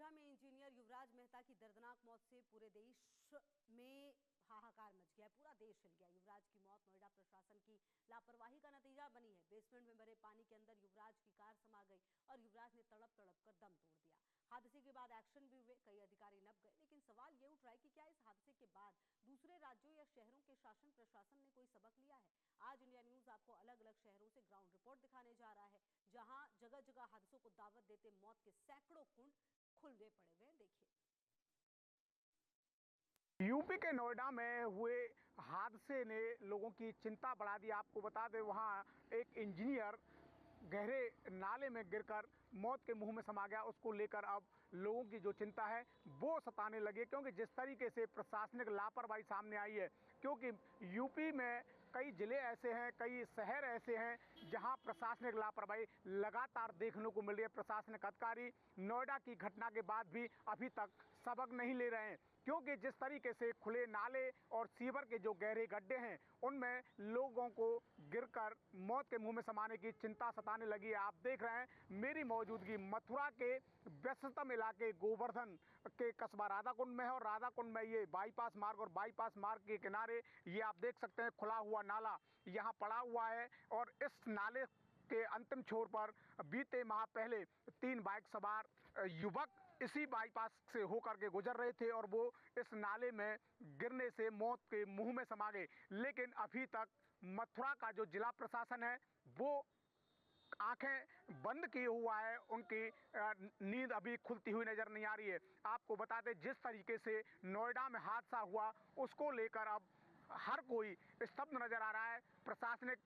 नोएडा में इंजीनियर युवराज मेहता की दर्दनाक मौत से पूरे देश में हाहाकार मच गया है। पूरा देश हिल गया। युवराज की मौत नोएडा प्रशासन की लापरवाही का नतीजा बनी है। बेसमेंट में भरे पानी के अंदर युवराज की कार समा गई और युवराज ने तड़प तड़प कर दम तोड़ दिया। हादसे के बाद एक्शन भी हुए, कई अधिकारी नप गए, लेकिन सवाल ये उठ रहा है कि क्या इस हादसे के बाद दूसरे राज्यों या शहरों के शासन प्रशासन ने कोई सबक लिया है। आज इंडिया न्यूज आपको अलग अलग शहरों से ग्राउंड रिपोर्ट दिखाने जा रहा है, जहां जगह जगह हादसों को दावत देते मौत के सैकड़ों कुंड खुले पड़े हुए। देखिए, यूपी के नोएडा में हुए हादसे ने लोगों की चिंता बढ़ा दी। आपको बता दें, वहां एक इंजीनियर गहरे नाले में गिरकर मौत के मुंह में समा गया। उसको लेकर अब लोगों की जो चिंता है वो सताने लगी, क्योंकि जिस तरीके से प्रशासनिक लापरवाही सामने आई है। क्योंकि यूपी में कई जिले ऐसे हैं, कई शहर ऐसे हैं जहां प्रशासनिक लापरवाही लगातार देखने को मिल रही है। प्रशासनिक अधिकारी नोएडा की घटना के बाद भी अभी तक सबक नहीं ले रहे हैं, क्योंकि जिस तरीके से खुले नाले और सीवर के जो गहरे गड्ढे हैं उनमें लोगों को गिरकर मौत के मुंह में समाने की चिंता सताने लगी है। आप देख रहे हैं मेरी मौजूदगी मथुरा के व्यस्ततम इलाके गोवर्धन के कस्बा राधाकुंड में है, और राधाकुंड में ये बाईपास मार्ग और बाईपास मार्ग के किनारे ये आप देख सकते हैं खुला हुआ नाला यहाँ पड़ा हुआ है। और इस नाले के अंतिम छोर पर बीते माह पहले 3 बाइक सवार युवक इसी बाईपास से होकर के गुजर रहे थे और वो इस नाले में गिरने से मौत के मुंह में समा गए। लेकिन अभी तक मथुरा का जो जिला प्रशासन है वो आंखें बंद किए हुआ है, उनकी नींद अभी खुलती हुई नजर नहीं आ रही है। आपको बता दें, जिस तरीके से नोएडा में हादसा हुआ उसको लेकर अब हर कोई स्तब्ध नजर आ रहा है। प्रशासनिक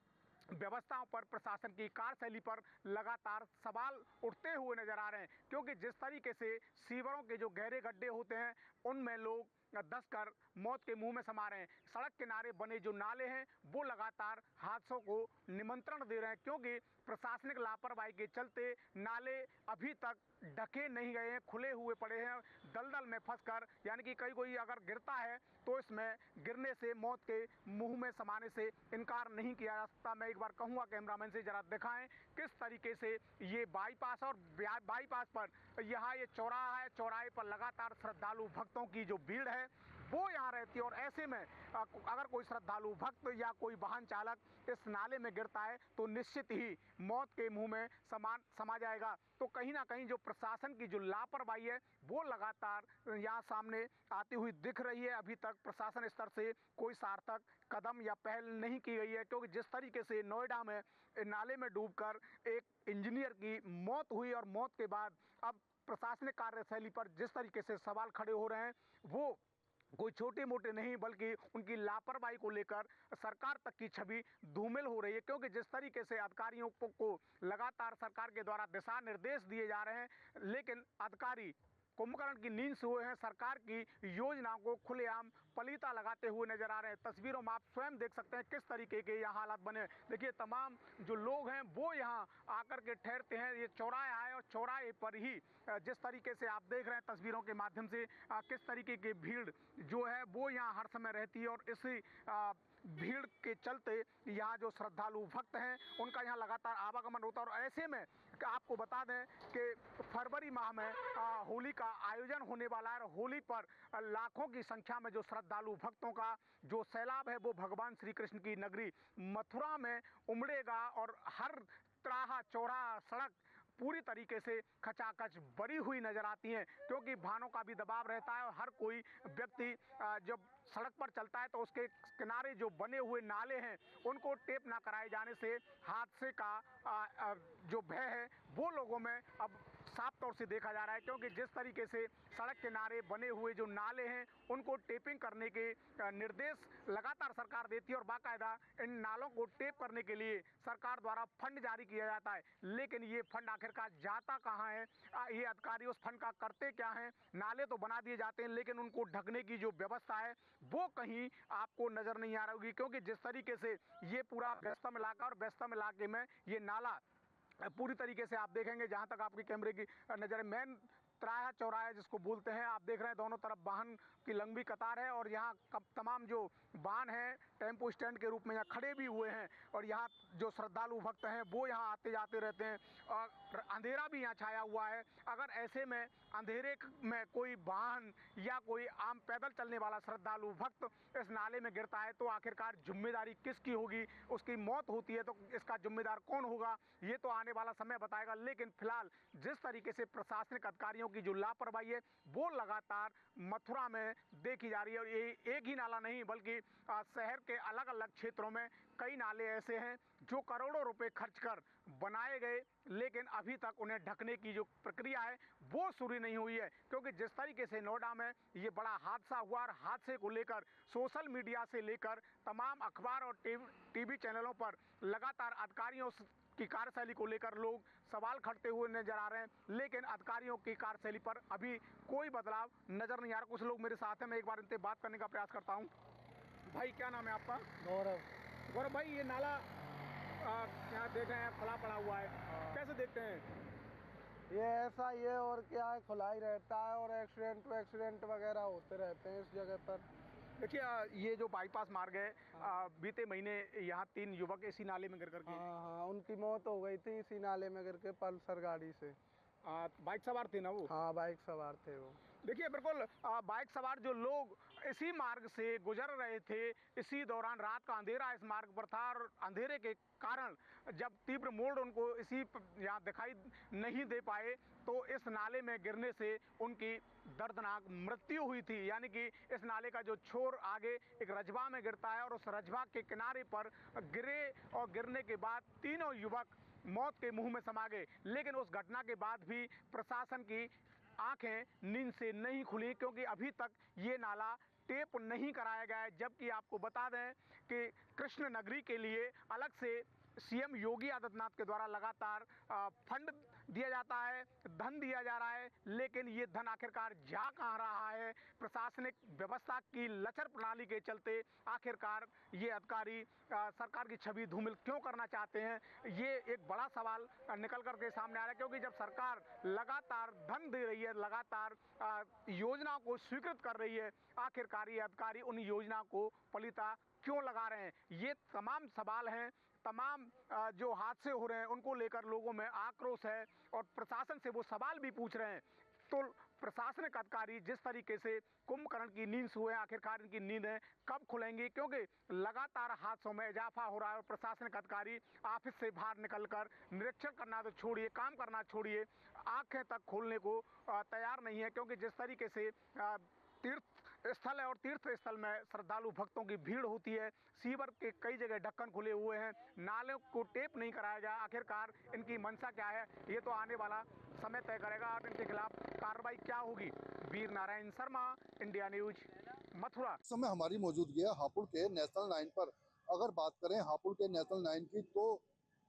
व्यवस्थाओं पर, प्रशासन की कार्यशैली पर लगातार सवाल उठते हुए नजर आ रहे हैं, क्योंकि जिस तरीके से सीवरों के जो गहरे गड्ढे होते हैं उनमें लोग दसकर मौत के मुंह में समा रहे हैं। सड़क किनारे बने जो नाले हैं वो लगातार हादसों को निमंत्रण दे रहे हैं, क्योंकि प्रशासनिक लापरवाही के चलते नाले अभी तक ढके नहीं गए हैं, खुले हुए पड़े हैं दलदल में फंसकर। यानी कि कोई अगर गिरता है तो इसमें गिरने से, मौत के मुंह में समाने से इनकार नहीं किया जा सकता। मैं एक बार कहूँगा कैमरामैन से जरा दिखाएं किस तरीके से ये बाईपास और बाईपास पर यहाँ ये चौराहा है, चौराहे पर लगातार श्रद्धालु भक्तों की जो भीड़ है वो यहाँ रहती है। और ऐसे में अगर कोई श्रद्धालु भक्त या कोई वाहन चालक इस नाले में गिरता है तो निश्चित ही मौत के मुंह में समा जाएगा। तो कहीं ना कहीं जो प्रशासन की जो लापरवाही है वो लगातार यहाँ सामने आती हुई दिख रही है। अभी तक प्रशासन स्तर से कोई सार्थक कदम या पहल नहीं की गई है, क्योंकि जिस तरीके से नोएडा में नाले में डूबकर एक इंजीनियर की मौत हुई और मौत के बाद अब प्रशासनिक कार्यशैली पर जिस तरीके से सवाल खड़े हो रहे हैं वो कोई छोटे मोटे नहीं, बल्कि उनकी लापरवाही को लेकर सरकार तक की छवि धूमिल हो रही है। क्योंकि जिस तरीके से अधिकारियों को लगातार सरकार के द्वारा दिशा निर्देश दिए जा रहे हैं, लेकिन अधिकारी कुंभकर्ण की नींद सोए हैं, सरकार की योजनाओं को खुलेआम पलीता लगाते हुए नजर आ रहे हैं। तस्वीरों में आप स्वयं देख सकते हैं किस तरीके के यहाँ हालात बने। देखिए, तमाम जो लोग हैं वो यहाँ आकर के ठहरते हैं। ये चौराहा है और चौराहे पर ही जिस तरीके से आप देख रहे हैं तस्वीरों के माध्यम से किस तरीके की भीड़ जो है वो यहाँ हर समय रहती है। और इसी भीड़ के चलते यहाँ जो श्रद्धालु भक्त हैं उनका यहाँ लगातार आवागमन होता है। और ऐसे में आपको बता दें कि फरवरी माह में होली का आयोजन होने वाला है। होली पर लाखों की संख्या में जो श्रद्धालु भक्तों का जो सैलाब है वो भगवान श्री कृष्ण की नगरी मथुरा में उमड़ेगा। और हर त्राहा चौराहा सड़क पूरी तरीके से खचाखच भरी हुई नजर आती हैं, क्योंकि वाहनों का भी दबाव रहता है। और हर कोई व्यक्ति जब सड़क पर चलता है तो उसके किनारे जो बने हुए नाले हैं उनको टेप ना कराए जाने से हादसे का जो भय है वो लोगों में अब साफ तौर से देखा जा रहा है। क्योंकि जिस तरीके से सड़क किनारे बने हुए जो नाले हैं उनको टेपिंग करने के निर्देश लगातार सरकार देती है, और बाकायदा इन नालों को टेप करने के लिए सरकार द्वारा फंड जारी किया जाता है। लेकिन ये फंड आखिरकार जाता कहाँ है, ये अधिकारी उस फंड का करते क्या हैं। नाले तो बना दिए जाते हैं, लेकिन उनको ढकने की जो व्यवस्था है वो कहीं आपको नजर नहीं आ रही होगी। क्योंकि जिस तरीके से ये पूरा व्यस्तम इलाका, और व्यस्तम इलाके में ये नाला पूरी तरीके से आप देखेंगे जहां तक आपके कैमरे की नजर है, मेन त्राया चौराया जिसको बोलते हैं। आप देख रहे हैं दोनों तरफ वाहन की लंबी कतार है और यहाँ तमाम जो वाहन हैं टेम्पो स्टैंड के रूप में यहाँ खड़े भी हुए हैं और यहाँ जो श्रद्धालु भक्त हैं वो यहाँ आते जाते रहते हैं और अंधेरा भी यहाँ छाया हुआ है। अगर ऐसे में अंधेरे में कोई वाहन या कोई आम पैदल चलने वाला श्रद्धालु भक्त इस नाले में गिरता है तो आखिरकार जिम्मेदारी किसकी होगी, उसकी मौत होती है तो इसका जिम्मेदार कौन होगा, ये तो आने वाला समय बताएगा। लेकिन फिलहाल जिस तरीके से प्रशासनिक अधिकारियों की जो लापरवाही है वो लगातार मथुरा में देखी जा रही है और ये एक ही नाला नहीं बल्कि शहर के अलग अलग क्षेत्रों में कई नाले ऐसे हैं जो करोड़ों रुपए खर्च कर बनाए गए लेकिन अभी तक उन्हें ढकने की जो प्रक्रिया है वो शुरू नहीं हुई है। क्योंकि जिस तरीके से नोएडा में ये बड़ा हादसा हुआ और हादसे को लेकर सोशल मीडिया से लेकर तमाम अखबार और टीवी चैनलों पर लगातार अधिकारियों की कार्यशैली को लेकर लोग सवाल खड़ते हुए नजर आ रहे हैं, लेकिन अधिकारियों की कार्यशैली पर अभी कोई बदलाव नजर नहीं आ रहा। कुछ लोग मेरे साथ हैं, मैं एक बार इनसे बात करने का प्रयास करता हूँ। भाई क्या नाम है आपका? गौरव। गौरव भाई, ये नाला क्या देख रहे हैं खुला पड़ा हुआ है, कैसे देखते हैं? ये ऐसा ये और क्या है, खुला ही रहता है और एक्सीडेंट वगैरह होते रहते हैं इस जगह पर। देखिए ये जो बाईपास मार्ग है बीते महीने यहाँ 3 युवक इसी नाले में गिर करके हाँ, उनकी मौत हो गई थी इसी नाले में गिर के पल्सर गाड़ी से। बाइक सवार थे ना वो? हाँ, बाइक सवार थे वो। देखिए बिल्कुल बाइक सवार जो लोग इसी मार्ग से गुजर रहे थे, इसी दौरान रात का अंधेरा इस मार्ग पर था और अंधेरे के कारण जब तीव्र मोड़ उनको इसी यहाँ दिखाई नहीं दे पाए तो इस नाले में गिरने से उनकी दर्दनाक मृत्यु हुई थी। यानी कि इस नाले का जो छोर आगे एक रजवा में गिरता है और उस रजवा के किनारे पर गिरे और गिरने के बाद तीनों युवक मौत के मुंह में समा गए। लेकिन उस घटना के बाद भी प्रशासन की आंखें नींद से नहीं खुली क्योंकि अभी तक ये नाला टेप नहीं कराया गया है। जबकि आपको बता दें कि कृष्ण नगरी के लिए अलग से सीएम योगी आदित्यनाथ के द्वारा लगातार फंड दिया जाता है, धन दिया जा रहा है, लेकिन ये धन आखिरकार जा कहाँ रहा है? प्रशासनिक व्यवस्था की लचर प्रणाली के चलते आखिरकार ये अधिकारी सरकार की छवि धूमिल क्यों करना चाहते हैं, ये एक बड़ा सवाल निकल करके सामने आ रहा है। क्योंकि जब सरकार लगातार धन दे रही है, लगातार योजनाओं को स्वीकृत कर रही है, आखिरकार ये अधिकारी उन योजनाओं को पलीता क्यों लगा रहे हैं? ये तमाम सवाल हैं। तमाम जो हादसे हो रहे हैं उनको लेकर लोगों में आक्रोश है और प्रशासन से वो सवाल भी पूछ रहे हैं। तो प्रशासनिक अधिकारी जिस तरीके से कुंभकर्ण की नींद सोए, आखिरकार इनकी नींदें कब खुलेंगी? क्योंकि लगातार हादसों में इजाफा हो रहा है और प्रशासनिक अधिकारी ऑफिस से बाहर निकलकर निरीक्षण करना तो छोड़िए, काम करना छोड़िए, आंखें तक खोलने को तैयार नहीं है। क्योंकि जिस तरीके से तीर्थ स्थल है और तीर्थ स्थल में श्रद्धालु भक्तों की भीड़ होती है, सीवर के कई जगह ढक्कन खुले हुए हैं, नालों को टेप नहीं कराया गया, आखिरकार इनकी मंशा क्या है ये तो आने वाला समय तय करेगा और इनके खिलाफ कार्रवाई क्या होगी। Veer Narayan Sharma, India news, Mathura. इस समय हमारी मौजूदगी है हापुड़ के नेशनल 9 पर। अगर बात करें हापुड़ के नेशनल 9 की तो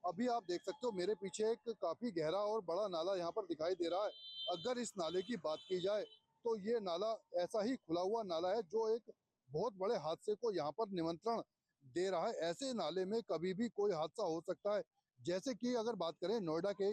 अभी आप देख सकते हो मेरे पीछे एक काफी गहरा और बड़ा नाला यहाँ पर दिखाई दे रहा है। अगर इस नाले की बात की जाए तो ये नाला ऐसा ही खुला हुआ नाला है जो एक बहुत बड़े हादसे को यहाँ पर निमंत्रण दे रहा है। ऐसे नाले में कभी भी कोई हादसा हो सकता है। जैसे कि अगर बात करें नोएडा के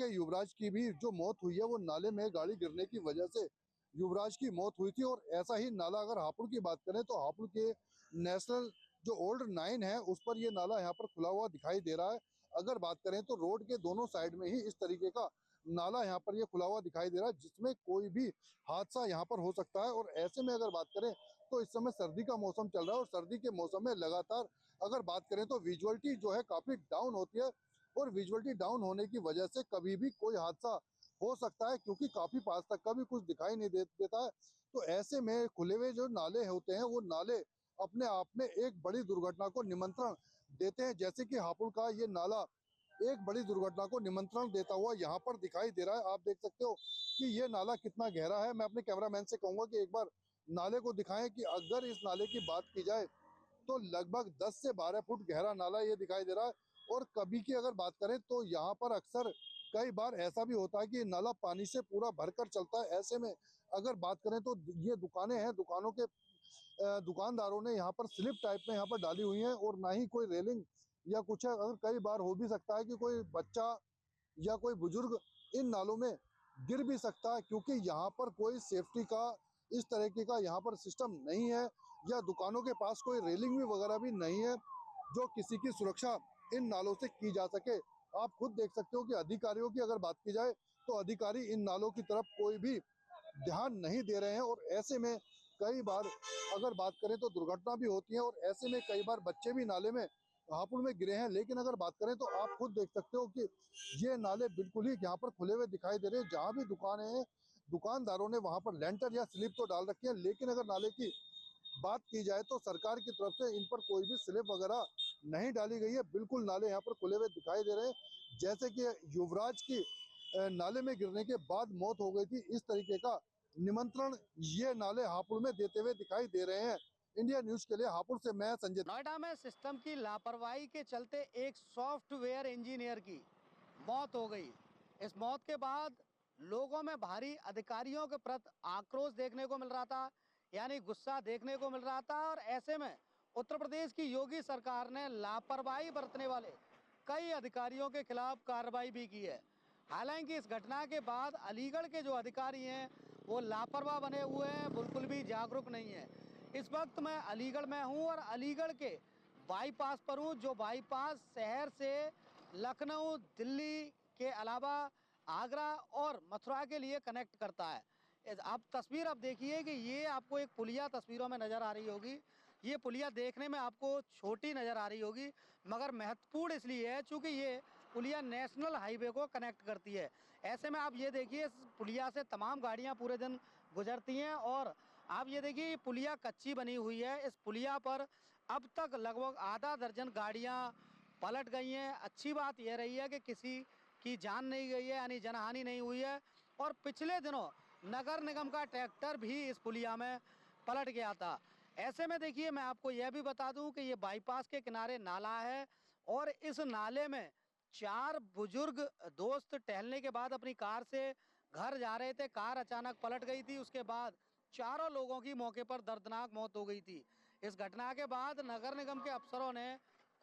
युवराज की भी जो मौत हुई है वो नाले में गाड़ी गिरने की वजह से युवराज की मौत हुई थी। और ऐसा ही नाला अगर हापुड़ की बात करें तो हापुड़ के नेशनल जो ओल्ड 9 है उस पर ये नाला यहाँ पर खुला हुआ दिखाई दे रहा है। अगर बात करें तो रोड के दोनों साइड में ही इस तरीके का नाला यहाँ पर ये खुला हुआ दिखाई दे रहा है जिसमें कोई भी हादसा यहाँ पर हो सकता है। और ऐसे में अगर बात करें तो इस समय सर्दी का मौसम चल रहा है और सर्दी के मौसम में लगातार अगर बात करें तो विजुअलिटी जो है काफी डाउन होती है और विजुअलिटी डाउन होने की वजह से कभी भी कोई हादसा हो सकता है क्योंकि काफी पास तक का भी कुछ दिखाई नहीं देता है। तो ऐसे में खुले हुए जो नाले होते हैं वो नाले अपने आप में एक बड़ी दुर्घटना को निमंत्रण देते हैं। जैसे कि हापुड़ का ये नाला एक बड़ी दुर्घटना को निमंत्रण देता हुआ यहाँ पर दिखाई दे रहा है। आप देख सकते हो कि ये नाला कितना गहरा है। मैं अपने कैमरामैन से कहूंगा कि एक बार नाले को दिखाएं कि अगर इस नाले की बात की जाए तो लगभग 10 से 12 फुट गहरा नाला ये दिखाई दे रहा है। और कभी की अगर बात करें तो यहाँ पर अक्सर कई बार ऐसा भी होता है कि नाला पानी से पूरा भरकर चलता है। ऐसे में अगर बात करें तो ये दुकानें हैं, दुकानों के दुकानदारों ने यहाँ पर स्लिप टाइप में यहाँ पर डाली हुई है और ना ही कोई रेलिंग या कुछ है। अगर कई बार हो भी सकता है कि कोई बच्चा या कोई बुजुर्ग इन नालों में गिर भी सकता है, क्योंकि यहाँ पर कोई सेफ्टी का इस तरीके का यहाँ पर सिस्टम नहीं है, या दुकानों के पास कोई रेलिंग भी वगैरह भी नहीं है जो किसी की सुरक्षा इन नालों से की जा सके। आप खुद देख सकते हो कि अधिकारियों की अगर बात की जाए तो अधिकारी इन नालों की तरफ कोई भी ध्यान नहीं दे रहे हैं, और ऐसे में कई बार अगर बात करें तो दुर्घटना भी होती है, और ऐसे में कई बार बच्चे भी नाले में हापुड़ में गिरे हैं। लेकिन अगर बात करें तो आप खुद देख सकते हो कि ये नाले बिल्कुल ही यहाँ पर खुले हुए दिखाई दे रहे हैं। जहाँ भी दुकानें हैं, दुकानदारों ने वहां पर लेंटर या स्लिप तो डाल रखी है, लेकिन अगर नाले की बात की जाए तो सरकार की तरफ से इन पर कोई भी स्लिप वगैरह नहीं डाली गई है। बिल्कुल नाले यहाँ पर खुले हुए दिखाई दे रहे हैं। जैसे कि युवराज की नाले में गिरने के बाद मौत हो गई थी, इस तरीके का निमंत्रण ये नाले हापुड़ में देते हुए दिखाई दे रहे हैं। इंडिया न्यूज के लिए हापुड़ से मैं संजय। नोएडा में सिस्टम की लापरवाही के चलते एक सॉफ्टवेयर इंजीनियर की मौत हो गई। इस मौत के बाद लोगों में भारी अधिकारियों के प्रति आक्रोश देखने को मिल रहा था, यानी गुस्सा देखने को मिल रहा था। और ऐसे में उत्तर प्रदेश की योगी सरकार ने लापरवाही बरतने वाले कई अधिकारियों के खिलाफ कार्रवाई भी की है। हालांकि इस घटना के बाद अलीगढ़ के जो अधिकारी हैं वो लापरवाह बने हुए हैं, बिल्कुल भी जागरूक नहीं है। इस वक्त मैं अलीगढ़ में हूं और अलीगढ़ के बाईपास पर हूं, जो बाईपास शहर से लखनऊ, दिल्ली के अलावा आगरा और मथुरा के लिए कनेक्ट करता है। आप तस्वीर आप देखिए कि ये आपको एक पुलिया तस्वीरों में नज़र आ रही होगी। ये पुलिया देखने में आपको छोटी नज़र आ रही होगी, मगर महत्वपूर्ण इसलिए है चूँकि ये पुलिया नेशनल हाईवे को कनेक्ट करती है। ऐसे में आप ये देखिए, इस पुलिया से तमाम गाड़ियाँ पूरे दिन गुजरती हैं। और आप ये देखिए, पुलिया कच्ची बनी हुई है। इस पुलिया पर अब तक लगभग आधा दर्जन गाड़ियां पलट गई हैं। अच्छी बात यह रही है कि किसी की जान नहीं गई है, यानी जनहानि नहीं हुई है। और पिछले दिनों नगर निगम का ट्रैक्टर भी इस पुलिया में पलट गया था। ऐसे में देखिए, मैं आपको यह भी बता दूं कि ये बाईपास के किनारे नाला है और इस नाले में 4 बुजुर्ग दोस्त टहलने के बाद अपनी कार से घर जा रहे थे। कार अचानक पलट गई थी। उसके बाद चारों लोगों की मौके पर दर्दनाक मौत हो गई थी। इस घटना के बाद नगर निगम के अफसरों ने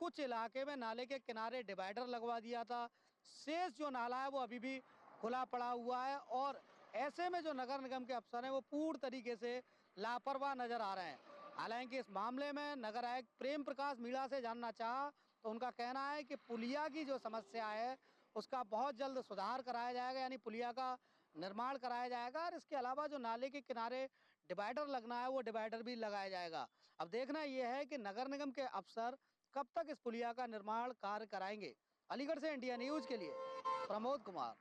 कुछ इलाके में नाले के किनारे डिवाइडर लगवा दिया था। शेष जो नाला है वो अभी भी खुला पड़ा हुआ है। और ऐसे में जो नगर निगम के अफसर हैं वो पूर्ण तरीके से लापरवाह नजर आ रहे हैं। हालांकि इस मामले में नगर आयुक्त प्रेम प्रकाश मीणा से जानना चाहा तो उनका कहना है कि पुलिया की जो समस्या है उसका बहुत जल्द सुधार कराया जाएगा, यानी पुलिया का निर्माण कराया जाएगा। और इसके अलावा जो नाले के किनारे डिवाइडर लगना है वो डिवाइडर भी लगाया जाएगा। अब देखना यह है कि नगर निगम के अफसर कब तक इस पुलिया का निर्माण कार्य कराएंगे। अलीगढ़ से इंडिया न्यूज के लिए प्रमोद कुमार।